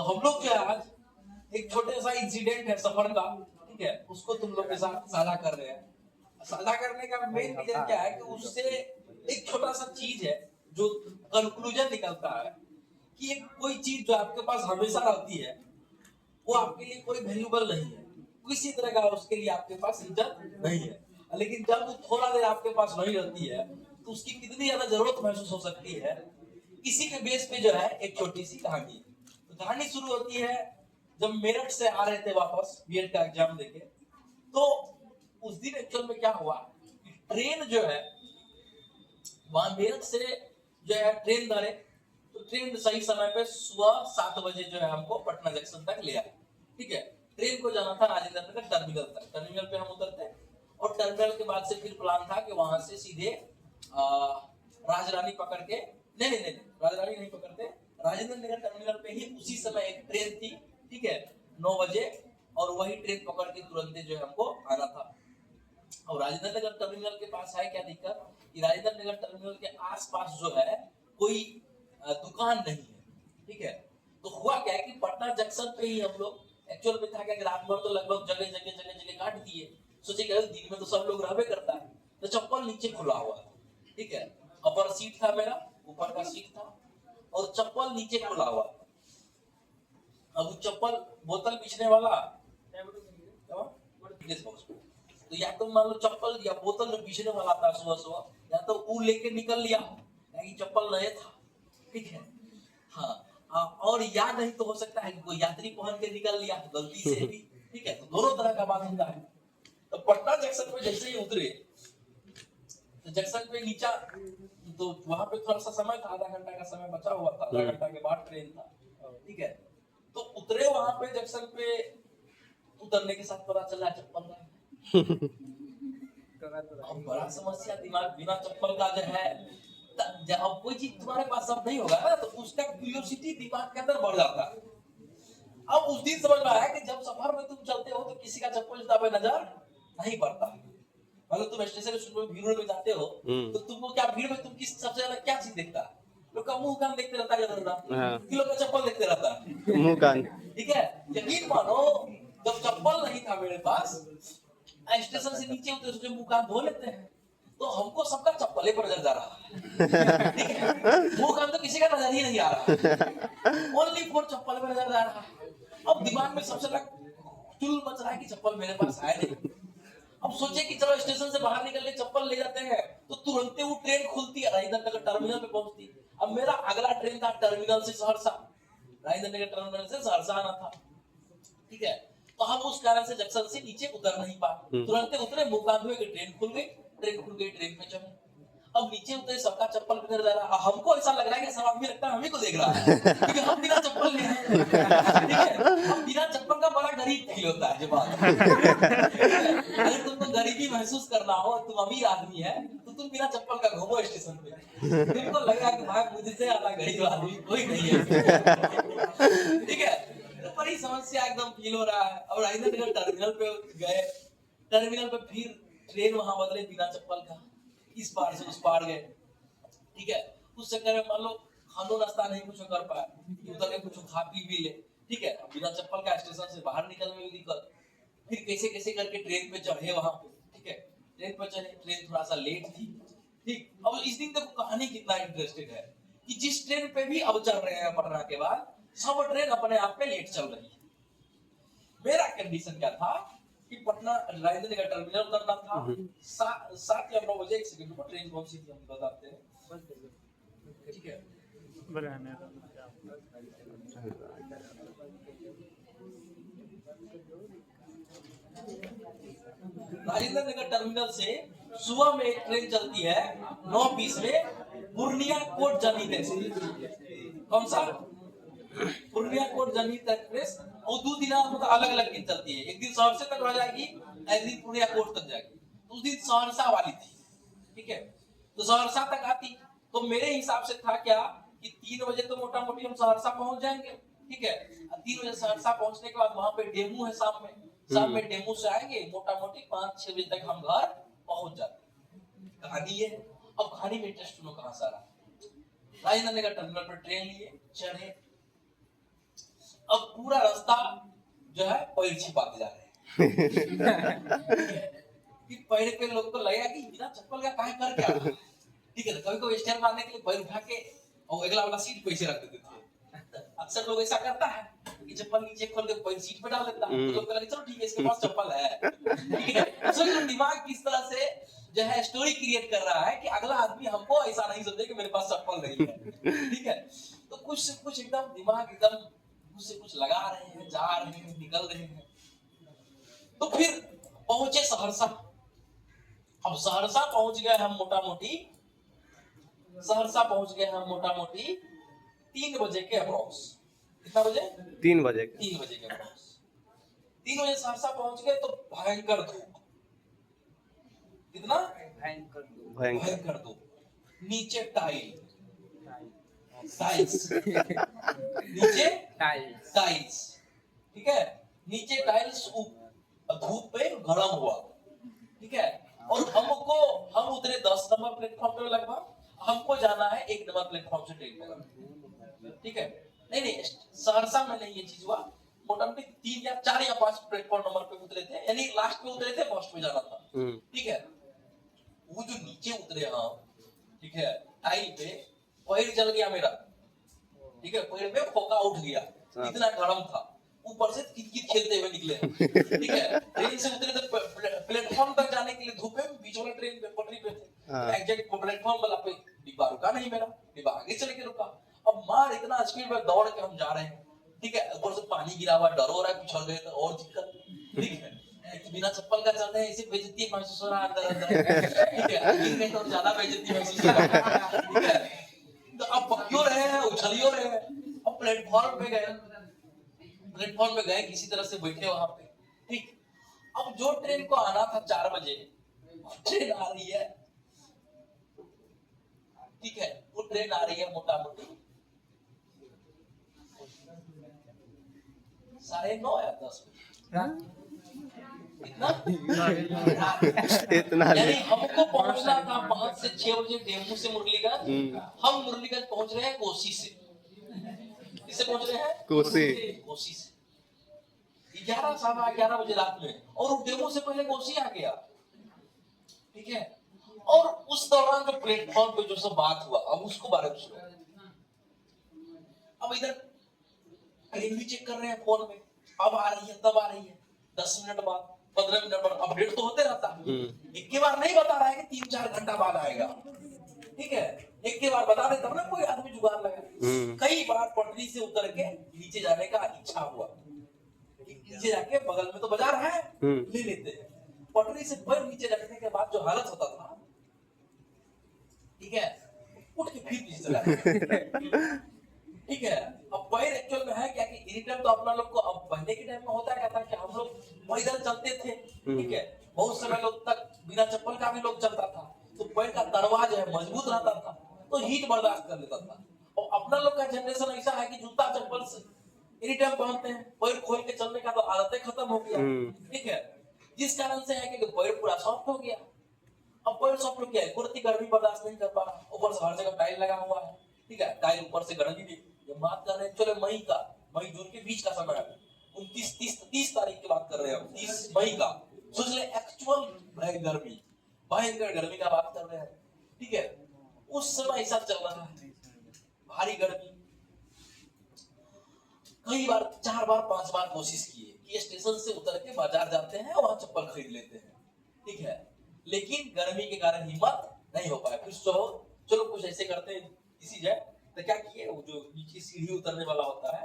तो हम लोग जो है आज एक छोटे सा इंसिडेंट है सफर का, ठीक है, उसको तुम लोग के साथ साझा कर रहे हैं। साझा करने का मेन रीजन क्या है कि उससे एक छोटा सा चीज है जो कंक्लूजन निकलता है कि एक कोई चीज जो आपके पास हमेशा रहती है वो आपके लिए कोई वैल्यूबल नहीं है, किसी तरह का उसके लिए आपके पास इज्जत नहीं है। लेकिन जब वो थोड़ा देर आपके पास नहीं रहती है तो उसकी कितनी ज्यादा जरूरत महसूस हो सकती है। इसी के बेस पे जो है एक छोटी सी कहानी है। तो कहानी शुरू होती है जब मेरठ से आ रहे थे वापस बीएड का एग्जाम देके। तो उस दिन एक्चुअल में क्या हुआ, ट्रेन जो है वहां मेरठ से जो है ट्रेन धरे, तो ट्रेन सही समय पे सुबह 7 बजे जो है हमको पटना जंक्शन तक ले आया, ठीक है। ट्रेन को जाना था राजेंद्र नगर टर्मिनल तक, टर्मिनल पे हम उतरते और टर्मिनल के बाद से फिर प्लान था कि वहां से सीधे राजरानी पकड़ के, नहीं राजरानी नहीं पकड़ते, राजेंद्र नगर टर्मिनल पे ही उसी समय एक ट्रेन थी, ठीक है, 9 बजे, और वही ट्रेन पकड़ के तुरंत जो है हमको आना था। और राजेंद्र नगर टर्मिनल के पास है क्या दिक्कत कि राजेंद्र नगर टर्मिनल के आसपास जो है कोई दुकान नहीं है, ठीक है। तो हुआ क्या है कि पटना जंक्शन पे ही हम लोग एक्चुअल में था कि रात भर तो लगभग जगह काट दिए, सोचे कि दिन में तो सब लोग रहबे करता है, तो चप्पल नीचे खुला हुआ था, ठीक है। अपर सीट था मेरा, ऊपर का सीट था और चप्पल नीचे खुला हुआ था। अब चप्पल बोतल पीछने वाला तो या तो मान लो चप्पल या बोतल जो पीछने वाला था सुबह सुबह, या तो वो लेके निकल लिया, यानी चप्पल नहीं था, ठीक है। हाँ, और या नहीं तो हो सकता है कि कोई यात्री पहन के निकल लिया गलती से भी, ठीक है। तो दोनों तरह का बात होता है। तो पटना जंक्शन पे जैसे ही उतरे तो जंक्शन पे नीचा, तो वहां पे थोड़ा सा समय था, आधा घंटा का समय बचा हुआ था, आधा घंटा के बाद ट्रेन था, ठीक है। तो उतरे वहां पे जंक्शन पे, उतरने के साथ पता चला चप्पल नहीं। अब बड़ा समस्या, दिमाग बिना चप्पल का जो है, जब कोई चीज तुम्हारे पास सब नहीं होगा ना तो उसका क्यूरियोसिटी दिमाग के अंदर बढ़ जाता है। अब उस दिन समझ में आया कि जब सफर में तुम चलते हो तो किसी का चप्पल जूता पे नजर नहीं पड़ता। मतलब तुम स्टेशन में भीड़ में जाते हो तो तुमको क्या भीड़ में तुम किस सबसे ज्यादा क्या चीज देखता है? लोग का मुंह कान देखते रहता है, कि लोग का चप्पल देखते रहता है मुंह कान, ठीक है। यकीन मानो जब चप्पल नहीं था मेरे पास, स्टेशन से नीचे उतरे सोचे मुंह कान धो लेते हैं, तो हमको सबका चप्पल पर नजर जा रहा है, ठीक है। मुंह कान तो किसी का नजर ही नहीं आ रहा, ओनली फॉर चप्पल पर नजर जा रहा है। अब दिमाग में सबसे अलग चुल मच रहा है कि चप्पल मेरे पास है नहीं। अब सोचे कि चलो स्टेशन से बाहर निकल के चप्पल ले जाते हैं, तो तुरंत वो ट्रेन खुलती है, राजेंद्र नगर टर्मिनल पे पहुंचती। अब मेरा अगला ट्रेन था टर्मिनल से सहरसा, राजेंद्र नगर टर्मिनल से सहरसा आना था, ठीक है। तो हम उस कारण से जंक्शन से नीचे उतर नहीं पाए, तुरंत उतरे, मुंह कान धोए, ट्रेन खुल गई, ट्रेन पे चढ़े। अब नीचे उतरे, सबका चप्पल किधर जा रहा, हमको ऐसा लग रहा है कि सब आदमी लगता है हम ही को देख रहा है, क्योंकि हम बिना चप्पल ले आए, ठीक है। हम बिना चप्पल का बड़ा गरीब फील होता है जब अगर तुमको गरीबी महसूस करना हो, तुम अमीर आदमी है तो तुम बिना चप्पल का घूमो स्टेशन पे, तुमको लगेगा कि भाई मुझसे ज्यादा गरीब आदमी कोई नहीं है, ठीक है। तो बड़ी समस्या एकदम फील हो रहा है। और राजेंद्र नगर टर्मिनल पे गए, टर्मिनल पे फिर ट्रेन वहां बदले बिना चप्पल का, इस पार से उस पार गए, ठीक है। उस चक्कर में मान लो खानो नाश्ता नहीं कुछ कर पाए, उतर के कुछ खा पी भी ले, ठीक है। बिना चप्पल का स्टेशन से बाहर निकलने में भी दिक्कत, फिर कैसे कैसे करके ट्रेन पे चढ़े वहां पे, ठीक है। ट्रेन पर चढ़े, ट्रेन थोड़ा सा लेट थी, ठीक। अब इस दिन देखो कहानी कितना इंटरेस्टेड है कि जिस ट्रेन पे भी अब चल रहे हैं पटना के बाद, सब ट्रेन अपने आप पे लेट चल रही है। मेरा कंडीशन क्या था कि पटना राजेंद्र नगर टर्मिनल उतरना था, 7 या 9 बजे, एक सेकंड को ट्रेन कौन सी थी हम बताते हैं, ठीक है। राजेंद्र नगर टर्मिनल से सुबह में एक ट्रेन चलती है 9:20 में, पूर्णिया कोट जनहित एक्सप्रेस। कौन सा? पूर्णिया कोट जनहित एक्सप्रेस। और 2 दिन मतलब अलग अलग दिन चलती है, एक दिन सहरसा तक रह जाएगी, एक दिन पूर्णिया कोट तक जाएगी। उस दिन सहरसा वाली थी, ठीक है। तो सहरसा तक आती तो मेरे हिसाब से था क्या कि 3 बजे तो मोटा मोटी हम सहरसा पहुंच जाएंगे, ठीक है। 3 बजे सहरसा पहुंचने के बाद वहां पे डेमू है शाम में डेमू से आएंगे, मोटा मोटी 5-6 बजे तक हम घर पहुंच जाते। कहानी है। अब कहानी में इंटरेस्ट सुनो कहां सारा। राजेंद्र नगर टर्मिनल पर ट्रेन लिए, चढ़े, अब पूरा रास्ता जो है पैर छिपाते जा रहे हैं कि पैर पे लोग को लगेगा कि बिना चप्पल का काहे कर क्या रहा है। ठीक है ना, कभी कभी स्टेयर मारने के लिए पैर उठा के और अगला वाला सीट पे ऐसे रख देते थे। अक्सर लोग ऐसा करता है कि चप्पल नीचे खोल के पैर सीट पे डाल देता है, तो लोग कहते हैं चलो ठीक है इसके पास चप्पल है। ठीक है, सोच लो दिमाग किस तरह से जो है स्टोरी क्रिएट कर रहा है कि अगला आदमी हमको ऐसा नहीं समझे कि मेरे पास चप्पल नहीं है। ठीक है, तो कुछ से कुछ एकदम दिमाग एकदम कुछ से कुछ लगा रहे हैं, जा रहे हैं, निकल रहे हैं। तो फिर पहुंचे सहरसा। अब सहरसा पहुंच गए हम मोटा मोटी, सहरसा पहुंच गए हम मोटा मोटी 3 बजे के अप्रोक्स। कितना बजे? 3 बजे। 3 बजे के अप्रोक्स। 3 बजे सहरसा पहुंच गए तो भयंकर धूप। कितना भयंकर धूप। नीचे टाइल्स नीचे टाइल्स। ठीक है, नीचे टाइल्स धूप पे गरम हुआ। ठीक है, और हम उतरे 10 नंबर प्लेटफॉर्म पे लगभग, हमको जाना है 1 नंबर प्लेटफॉर्म से ट्रेन में। ठीक है, नहीं सहरसा में नहीं ये चीज हुआ, मोटा मोटी 3 या 4 या 5 प्लेटफॉर्म नंबर पे उतरे थे, यानी लास्ट पे उतरे थे, फर्स्ट में जाना था। ठीक है, वो जो नीचे उतरे हम, ठीक है, टाइल पे पैर जल गया मेरा। ठीक है, पैर में फोका उठ गया, इतना गर्म था। ऊपर से कितकित खेलते हुए निकले। ठीक है, ट्रेन से उतरे तो प्लेटफॉर्म तक जाने के लिए धूप में बीच वाला ट्रेन पे पटरी पे थे, एग्जैक्ट प्लेटफॉर्म वाला पे डिब्बा रुका नहीं मेरा, डिब्बा आगे चले के रुका। अब मार इतना स्पीड में दौड़ के हम जा रहे हैं। ठीक है, ऊपर से पानी गिरा हुआ, डर हो रहा है पिछड़ गए तो और दिक्कत। ठीक है, बिना चप्पल का चल रहे हैं, इसे बेइज्जती महसूस हो रहा है अंदर। ठीक है, गिर गए तो ज्यादा बेइज्जती महसूस हो रहा है। ठीक है, तो अब पकियो रहे हैं, उछलियो रहे हैं। अब प्लेटफॉर्म पे गए, किसी तरह से बैठे वहां पे। ठीक, अब जो ट्रेन को आना था 4 बजे, ट्रेन आ रही है। ठीक है, वो ट्रेन आ रही है मोटा मोटी 9:30 या 10 बजे। इतना यानी हमको पहुंचना था 5 से 6 बजे डेमू से मुरलीगंज। हम मुरलीगंज पहुंच रहे हैं कोसी से। किससे पहुंच रहे हैं? कोसी से। 11 सवा 11 बजे रात में, और डेमो से पहले कोसी आ गया। ठीक है, और उस दौरान जो प्लेटफॉर्म पे जो सब बात हुआ, अब उसको बारे में सुनो। अब इधर ट्रेन भी चेक कर रहे हैं फोन में, अब आ रही है तब आ रही है, 10 मिनट बाद, 15 मिनट बाद अपडेट तो होते रहता है। एक के बार नहीं बता रहा है कि 3-4 घंटा बाद आएगा। ठीक है, एक के बार बता दे तब ना कोई आदमी जुगाड़ लगा। कई बार पटरी से उतर के नीचे जाने का इच्छा हुआ, नीचे जाके बगल में तो बाजार है, ले लेते हैं। पटरी से पैर नीचे रखने के बाद जो हालत होता था, ठीक है, उठ के फिर पीछे चला। ठीक है, अब पैर एक्चुअल में है क्या कि इरिटेट तो अपना लोग को अब पहले के टाइम में होता क्या था कि हम लोग पैदल चलते थे। ठीक है, बहुत समय लोग तक बिना चप्पल का भी लोग चलता था, तो पैर का दरवाजा जो है मजबूत रहता था, तो हीट बर्दाश्त कर लेता था। और अपना लोग का जनरेशन ऐसा है कि जूता चप्पल से एनी टाइम पहनते हैं, पैर खोल के चलने का तो आदत खत्म हो गया। ठीक है, जिस कारण से है कि पैर पूरा सॉफ्ट हो गया। अब पैर सॉफ्ट हो गया, कुर्ती गर्मी बर्दाश्त नहीं कर पा रहा, ऊपर से हर जगह टाइल लगा हुआ है। ठीक है, टाइल ऊपर से गर्मी भी। जब बात कर रहे हैं चलो मई जून के बीच का समय है, 29-30 तारीख की बात कर रहे हैं, 30 मई का। सोच ले एक्चुअल भयंकर गर्मी का बात कर रहे हैं। ठीक है, उस समय ऐसा चल रहा है, भारी गर्मी। कई बार 4 बार 5 बार कोशिश किए कि स्टेशन से उतर के बाजार जाते हैं, वहां चप्पल खरीद लेते हैं। ठीक है, लेकिन गर्मी के कारण हिम्मत नहीं हो पाया। फिर चलो कुछ ऐसे करते हैं, इसी जाए तो क्या किए, वो जो नीचे सीढ़ी उतरने वाला होता है,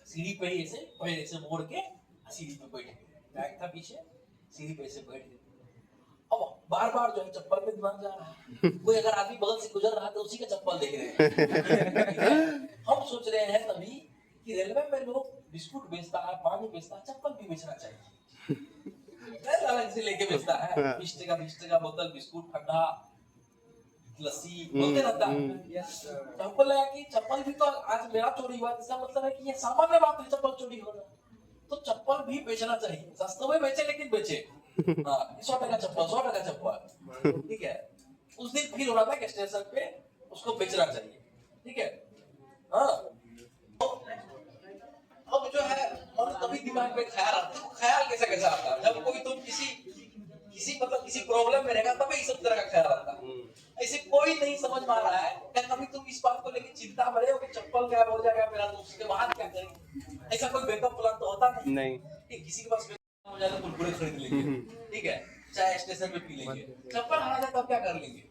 सीढ़ी पे ही ऐसे मोड़ के सीढ़ी पे बैठ गए। बैग था पीछे, सीढ़ी पे ऐसे बैठ गए। अब बार बार जो है चप्पल पे दिमाग जा रहा है, कोई अगर आदमी बगल से गुजर रहा है तो उसी का चप्पल देख रहे हैं। हम सोच रहे हैं तभी कि रेलवे में लोग बिस्कुट बेचता है, पानी बेचता है, चप्पल भी बेचना चाहिए। अलग से लेके बेचता है, 20 टका बोतल बिस्कुट, ठंडा लस्सी बोलते रहता है। हमको लगा कि चप्पल भी तो आज मेरा चोरी हुआ, इसका मतलब है कि ये सामान्य बात है चप्पल चोरी होना, तो चप्पल भी बेचना चाहिए। सस्ते में बेचे लेकिन बेचे। 100 टका चप्पल। ठीक है, उस दिन फील हो रहा था कि स्टेशन पे उसको बेचना चाहिए। ठीक है, हाँ, दिमाग में ख्याल आता है, ख्याल कैसा आता है जब कोई तुम किसी प्रॉब्लम में रहेगा तभी इस सब तरह का ख्याल आता है। ऐसे कोई नहीं समझ पा रहा है क्या कभी तुम इस बात को लेकर चिंता में रहे हो कि चप्पल गायब हो जाएगा मेरा तो उसके बाद क्या करेंगे? ऐसा कोई बैकअप प्लान तो होता नहीं। किसी के पास बैकअप हो जाए तो कुरकुरे खरीद लेंगे, ठीक है, चाहे स्टेशन पे पी लेंगे। चप्पल हरा जाए तब क्या कर लेंगे?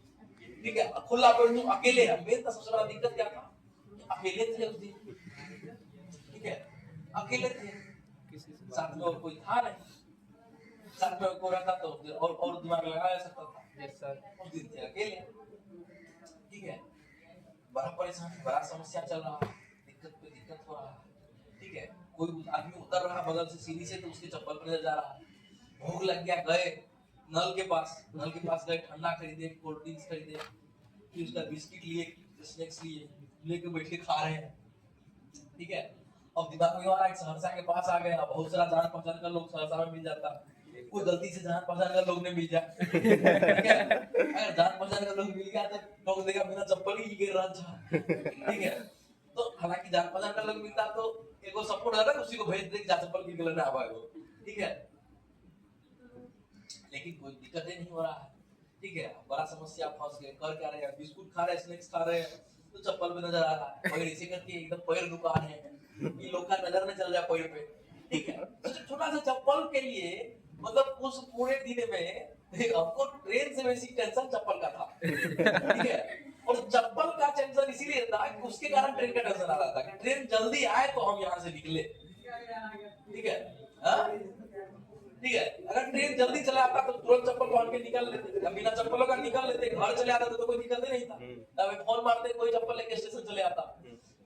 ठीक है, खुला पेड़ तुम अकेले है। मेन तो सबसे बड़ा दिक्कत क्या था, अकेले थे उस दिन, ठीक है, अकेले थे, साथ में और कोई था नहीं, साथ में कोई रहता तो और दिमाग लगाया सकता था। उस दिन थे अकेले, ठीक है, बड़ा परेशानी, बड़ा समस्या चल रहा है, दिक्कत पे दिक्कत हो रहा है, ठीक है, कोई आदमी उतर रहा बगल से सीढ़ी से तो उसके चप्पल पर जा रहा है, भूख लग गया, गए नल के पास गए, ठंडा खरीदे, कोल्ड ड्रिंक्स खरीदे, फिर उसका बिस्किट लिए, स्नैक्स लिए, लेके बैठ के खा रहे हैं, ठीक है। अब दिमाग में आ रहा है सहरसा के पास आ गए, बहुत सारा जान पहचान का लोग सहरसा में मिल जाता, कोई गलती से जान पहचान का लोग ने मिल जाए, ठीक है, अगर जान पहचान का लोग मिल गया तो लोग देखा बिना चप्पल ही गिर रहा था, ठीक है। तो हालांकि जान पहचान का लोग मिलता तो एगो सपोर्ट रहता है, उसी को भेज दे जा चप्पल गिर गया ना आवाज, ठीक है, लेकिन कोई दिक्कत ही नहीं हो रहा है, ठीक है, बड़ा समस्या, फंस गए, कर क्या रहे हैं, बिस्कुट खा रहे हैं, स्नैक्स खा रहे हैं, तो चप्पल पे नजर आ रहा है, पैर ऐसे करके एकदम पैर दुका रहे हैं, ये लोग का नजर न चल जाए पैर पे, ठीक है। तो छोटा सा चप्पल के लिए मतलब उस पूरे दिन में हमको ट्रेन से वैसी टेंशन चप्पल का था, ठीक है, और चप्पल का टेंशन इसीलिए था कि उसके कारण ट्रेन का टेंशन आ रहा था कि ट्रेन जल्दी आए तो हम यहाँ से निकले, ठीक है, हाँ? ठीक है, अगर ट्रेन जल्दी चला आता तो तुरंत चप्पल पहन के निकल लेते, बिना चप्पलों का निकल लेते, घर चले आता तो कोई निकलते नहीं था, तब फोन मारते कोई चप्पल लेके स्टेशन चले आता,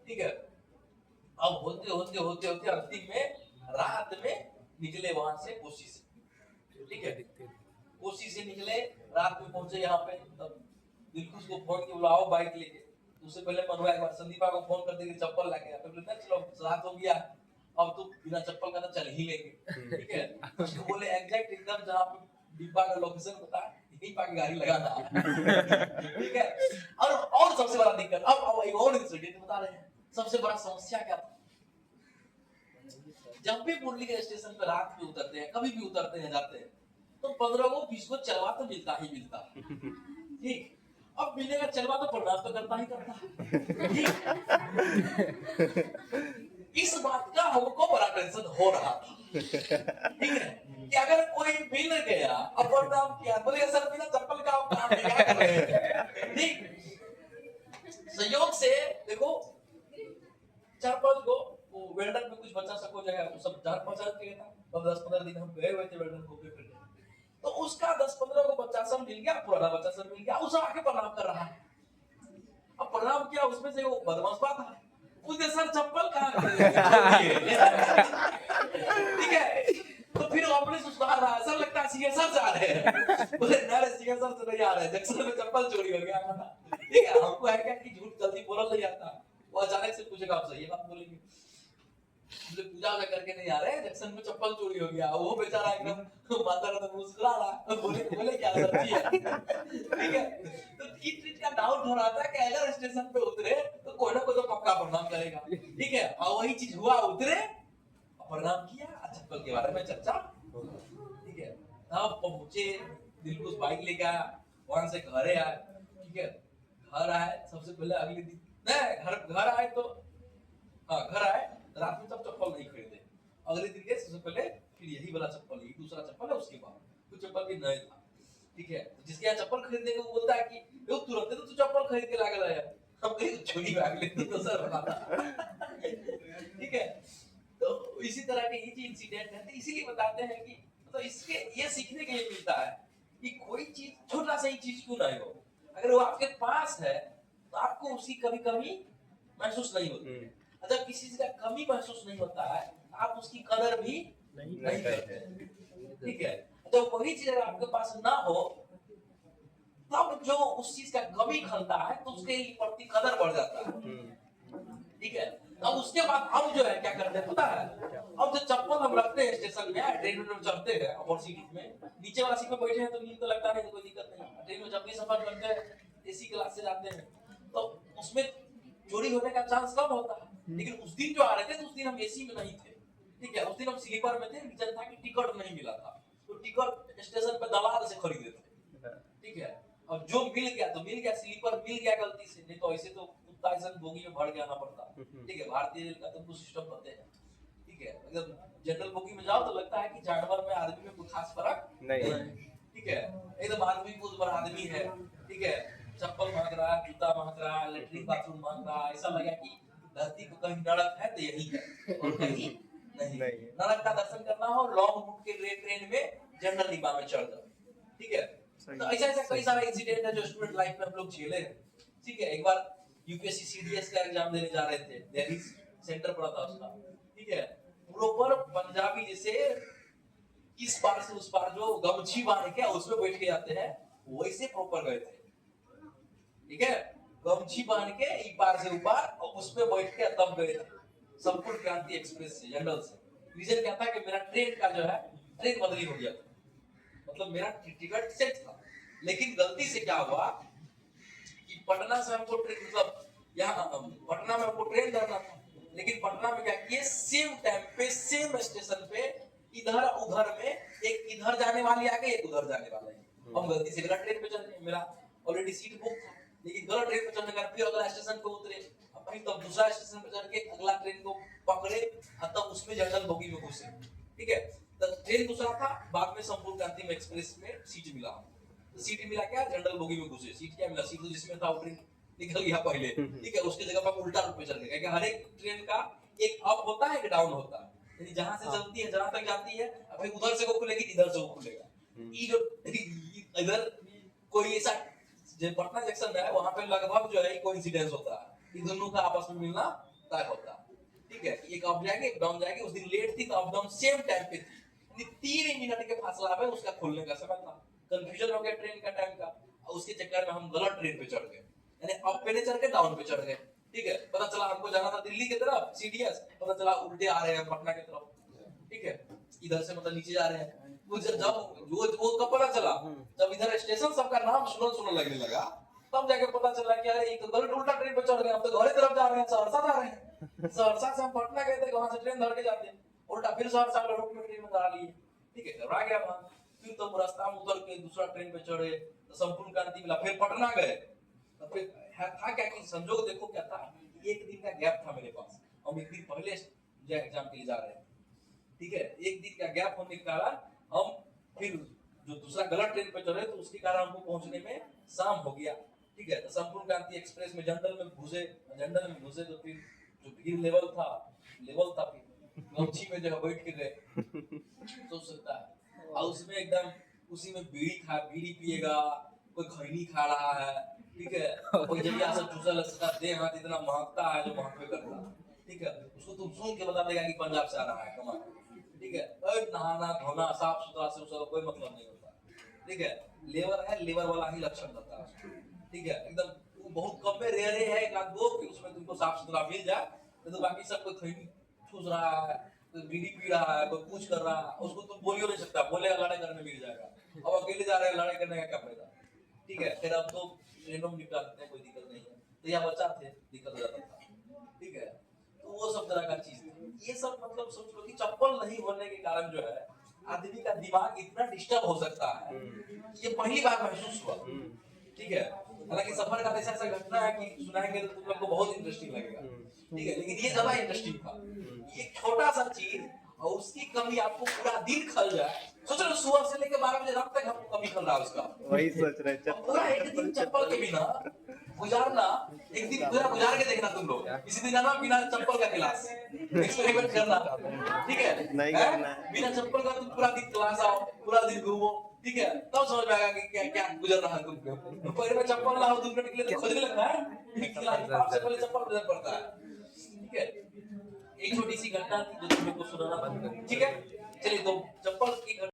ठीक है। अब होते होते होते होते अंतिम में रात में निकले वहां से कोसी से, ठीक है, कोसी से निकले, रात में पहुंचे यहाँ पे, तब दिलखुश को फोन किया बुलाओ बाइक लेके, उससे पहले मनवा एक बार संदीपा को फोन कर देंगे चप्पल लाके, फिर चलो रात हो गया अब तो बिना चप्पल का तो चल ही लेंगे, ठीक है, उसको बोले एग्जैक्ट एकदम जहाँ पे डिब्बा का लोकेशन बता यहीं पर गाड़ी लगाना, ठीक है। और सबसे बड़ा दिक्कत, अब एक और इंसिडेंट बता रहे हैं, सबसे बड़ा समस्या क्या था, जब भी मुरली के स्टेशन पे रात में उतरते हैं, कभी भी उतरते हैं जाते हैं, तो 15 को 20 को चलवा तो मिलता ही मिलता, ठीक, अब मिलेगा चलवा तो प्रणाम तो करता ही करता, इस बात का हमको बड़ा टेंशन हो रहा था, ठीक है, कि अगर कोई मिल गया अब प्रणाम किया बोले सर बिना चप्पल का आप काम नहीं कर रहे हैं, ठीक, संयोग से देखो 4-5 को वो वेल्डर में कुछ बचा सको जगह वो सब 4-5 के था, अब 10-15 दिन हम गए हुए थे वेल्डर को फिर, तो उसका 10-15 को बच्चा सब मिल गया, पुराना बच्चा सब मिल गया, उसे आके प्रणाम कर रहा है, अब प्रणाम किया, उसमें से वो बदमाश बात था, उसने सर चप्पल कहाँ ठीक है, तो फिर अपने सुधार रहा, सर लगता है सीएसआर से आ रहे हैं, बोले ना सीएसआर से नहीं आ रहे, जंक्शन में चप्पल चोरी हो गया, ठीक है, हमको है क्या कि झूठ जल्दी बोला नहीं आता, वो अचानक से पूछेगा आप सही बात बोलेंगे, पूजा में करके नहीं आ रहे, जंक्शन में चप्पल चोरी हो गया, वो बेचारा एकदम माता का मुस्कुरा रहा, बोले क्या सच्ची है, ठीक है, तो इस चीज का डाउट हो रहा था कि अगर स्टेशन पे उतरे तो कोई ना कोई तो पक्का प्रणाम करेगा, ठीक है, और वही चीज हुआ, उतरे प्रणाम किया, चप्पल के बारे में चर्चा, ठीक है, तब पहुंचे, दिलखुश बाइक लेके आया, वहां से घरे आए, ठीक है, घर आए, सबसे पहले अगले दिन घर आए तो घर आए, रात में तब चप्पल नहीं खरीदे, अगले दिन के सबसे पहले फिर यही वाला चप्पल, ये दूसरा चप्पल है, उसके बाद कुछ चप्पल भी नहीं था, ठीक है, तो जिसके यहाँ चप्पल खरीदने को बोलता है कि वो तुरंत तो तू चप्पल खरीद के लाके लाया, हम कहीं चोरी भाग ले तो सर बनाता, ठीक है, तो इसी तरह के ये इंसिडेंट है, तो इसीलिए बताते हैं कि मतलब इसके ये सीखने के लिए मिलता है कि कोई चीज छोटा सा ही चीज क्यों नहीं हो, अगर वो आपके पास है तो आपको उसकी कभी कमी महसूस नहीं होती, जब किसी चीज का कमी महसूस नहीं होता है आप उसकी कदर भी नहीं करते, ठीक है, जब वही चीज आपके पास ना हो तब जो उस चीज का कमी खलता है तो उसके प्रति कदर बढ़ जाता है, ठीक है, अब उसके बाद हम जो है क्या करते हैं पता है, अब जो चप्पल हम रखते हैं स्टेशन में, ट्रेन में चढ़ते हैं और सीट में नीचे वाला सीट में बैठे हैं तो नींद तो लगता नहीं, कोई दिक्कत नहीं, ट्रेन में जब भी सफर करते हैं एसी क्लास से जाते हैं तो उसमें चोरी होने का चांस कम होता है, लेकिन उस दिन जो आ रहे थे तो उस दिन हम एसी में नहीं थे, ठीक है, उस दिन हम स्लीपर में थे, रीजन था कि टिकट नहीं मिला था, तो टिकट स्टेशन पे दलाल से खरीदे थे, ठीक है। अब जो मिल गया तो मिल गया, स्लीपर मिल गया गलती से, नहीं तो ऐसे तो कुत्ता ऐसा बोगी में भर के आना पड़ता, ठीक है। भारतीय रेल का तुमको सिस्टम पता है, ठीक है। अगर जनरल बोगी में जाओ तो लगता है कि जानवर में आदमी में कोई खास फर्क नहीं है, ठीक है। एकदम आदमी को ऊपर आदमी है, ठीक है। चप्पल मांग रहा है, जूता मांग रहा है, लेटरिन बाथरूम मांग रहा है, ऐसा लगा कि धरती को कहीं नरक है तो यही है और कहीं नहीं। नरक का दर्शन करना हो, लॉन्ग रूट के ट्रेन में जनरल डिब्बा में चढ़ जाओ, ठीक है। तो ऐसा ऐसा कई सारे इंसिडेंट है जो स्टूडेंट लाइफ में हम लोग झेले हैं, ठीक है। एक बार यूपीएससी सीडीएस का एग्जाम देने जा रहे थे, दिल्ली सेंटर पड़ा था उसका, ठीक है। प्रॉपर पंजाबी जैसे इस पार से उस पार जो गमछी बांध के उसमें बैठ के जाते हैं, वैसे प्रॉपर गए थे, ठीक है। गमछी बांध के ई पार से ऊपर और उस पे बैठ के तब गए थे, संपूर्ण क्रांति एक्सप्रेस से, जनरल से। रीजन क्या था कि मेरा ट्रेन का जो है ट्रेन बदली हो गया था, मतलब मेरा टिकट सेट था, लेकिन गलती से क्या हुआ कि पटना से हमको ट्रेन, मतलब यहाँ पटना में हमको ट्रेन धरना था, लेकिन पटना में क्या किए, सेम टाइम पे सेम स्टेशन पे इधर उधर में एक इधर जाने वाली आ गई, एक उधर जाने वाला है। हम गलती से गलत ट्रेन पे चल गए, मेरा ऑलरेडी सीट बुक था, लेकिन गलत ट्रेन पे चढ़ने का फिर अगला स्टेशन पे उतरे, भाई तब दूसरा स्टेशन पे चढ़ के अगला ट्रेन को पकड़े, तब उसमें जनरल बोगी में घुसे, ठीक है। तो ट्रेन दूसरा था, बाद में संपूर्ण क्रांति में एक्सप्रेस में सीट मिला, तो सीट मिला क्या, जनरल बोगी में घुसे। सीट क्या मिला, सीट तो जिसमें था वो ट्रेन निकल गया पहले, ठीक है। उसकी जगह पर उल्टा रूट में चल गया, हर एक ट्रेन का एक अप होता है, एक डाउन होता है, यानी जहां से चलती है जहां तक जाती है, अब उधर से वो खुलेगी, इधर से वो खुलेगा। ये जो इधर कोई ऐसा जो पटना जंक्शन है, वहां पे लगभग जो है कोइंसिडेंस होता है, इन दोनों का आपस में मिलना तय होता है, ठीक है। एक अप जाएगी एक डाउन जाएगी, उस दिन लेट थी तो अप डाउन सेम टाइम पे थी, 3 मिनट के फासला में उसका खुलने का समय था। कंफ्यूजन हो गया ट्रेन का टाइम का, और उसके चक्कर में हम गलत ट्रेन पे चढ़ गए, यानी अप पे नहीं चढ़ के डाउन पे चढ़ गए, ठीक है। पता चला हमको जाना था दिल्ली की तरफ सीडीएस, पता चला उल्टे आ रहे हैं पटना की तरफ, ठीक है। इधर से मतलब नीचे जा रहे हैं, जब वो कब पता चला, जब इधर स्टेशन सबका नाम सुनने लगने लगा, तब जाके पता चला कि अरे ये तो गलत उल्टा ट्रेन पे चढ़ गए, हम तो घर तरफ जा रहे हैं, सहरसा जा रहे हैं। सहरसा से हम पटना गए थे, वहां से ट्रेन धर के जाते हैं, उल्टा फिर सहरसा वाले रूट में ट्रेन में धरा लिए, ठीक है। घबरा गया वहां, फिर तो रास्ता में उतर के दूसरा ट्रेन पे चढ़े, तो संपूर्ण क्रांति मिला, फिर पटना गए। तो फिर था क्या कि संजोग देखो क्या था, एक दिन का गैप था मेरे पास, हम एक दिन पहले एग्जाम के लिए जा रहे हैं, ठीक है। एक दिन का गैप होने के कारण हम फिर जो दूसरा गलत ट्रेन पे चढ़े, तो उसके कारण हमको पहुंचने में शाम हो गया, ठीक है। तो संपूर्ण क्रांति एक्सप्रेस में जनरल में घुसे तो फिर जो भीड़ लेवल था फिर गमछी में जगह बैठ के गए, सोच सकता है। और उसमें एकदम उसी में बीड़ी पिएगा, कोई खैनी खा रहा है, ठीक है। कोई जरिया से चूसा लगता है, देह हाथ इतना महकता है जो महकवे करता है, ठीक है। उसको तुम सुन के बता देगा कि पंजाब से आ रहा है कमा, ठीक है। नहाना धोना साफ सुथरा से उसका कोई मतलब नहीं होता, ठीक है। लेबर है, लेबर वाला ही लक्षण रहता है, ठीक है। एकदम बहुत कम में रेयर है एक आध दो कि उसमें तुमको साफ सुथरा मिल जाए, तो बाकी सब कोई खैनी ठूस रहा है, कोई बीड़ी पी रहा है, कोई कुछ कर रहा है, उसको तुम बोलियो नहीं सकता, बोलेगा लड़ाई करने मिल जाएगा। अब अकेले जा रहे हैं, लड़ाई करने का क्या फायदा, ठीक है। फिर अब तो ट्रेनों में निपटा देते हैं, कोई दिक्कत नहीं है। तो यहाँ बच्चा थे, दिक्कत हो जाता था, ठीक है। तो वो सब तरह का चीज थी, ये सब मतलब सोच लो कि चप्पल नहीं होने के कारण जो है आदमी का दिमाग इतना डिस्टर्ब हो सकता है, ये पहली बार महसूस हुआ, ठीक है। हालांकि सफर का ऐसा ऐसा घटना है कि सुनाएंगे तो तुम लोग को बहुत इंटरेस्टिंग लगेगा, ठीक है। लेकिन ये ज्यादा इंटरेस्टिंग था, ये छोटा सा चीज और उसकी कमी आपको पूरा दिन खल जाए। सोच लो सुबह से लेकर 12 बजे रात तक आपको कमी खल रहा है उसका, वही सोच रहे पूरा एक दिन चप्पल के बिना गुजारना, एक दिन पूरा गुजार के देखना तुम लोग, इसी दिन आना बिना चप्पल का क्लास एक्सपेरिमेंट करना, ठीक है। नहीं करना है। बिना चप्पल का तुम पूरा दिन क्लास आओ, पूरा दिन घूमो, ठीक है। तब समझ में आएगा कि क्या क्या गुजर रहा है तुमको। पैर में चप्पल ना हो, दूसरे निकले तो खोजने लगना है, सबसे पहले चप्पल गुजर पड़ता है, ठीक है। एक छोटी सी घटना थी जो तुम लोग को सुनाना, ठीक है। चलिए तो चप्पल की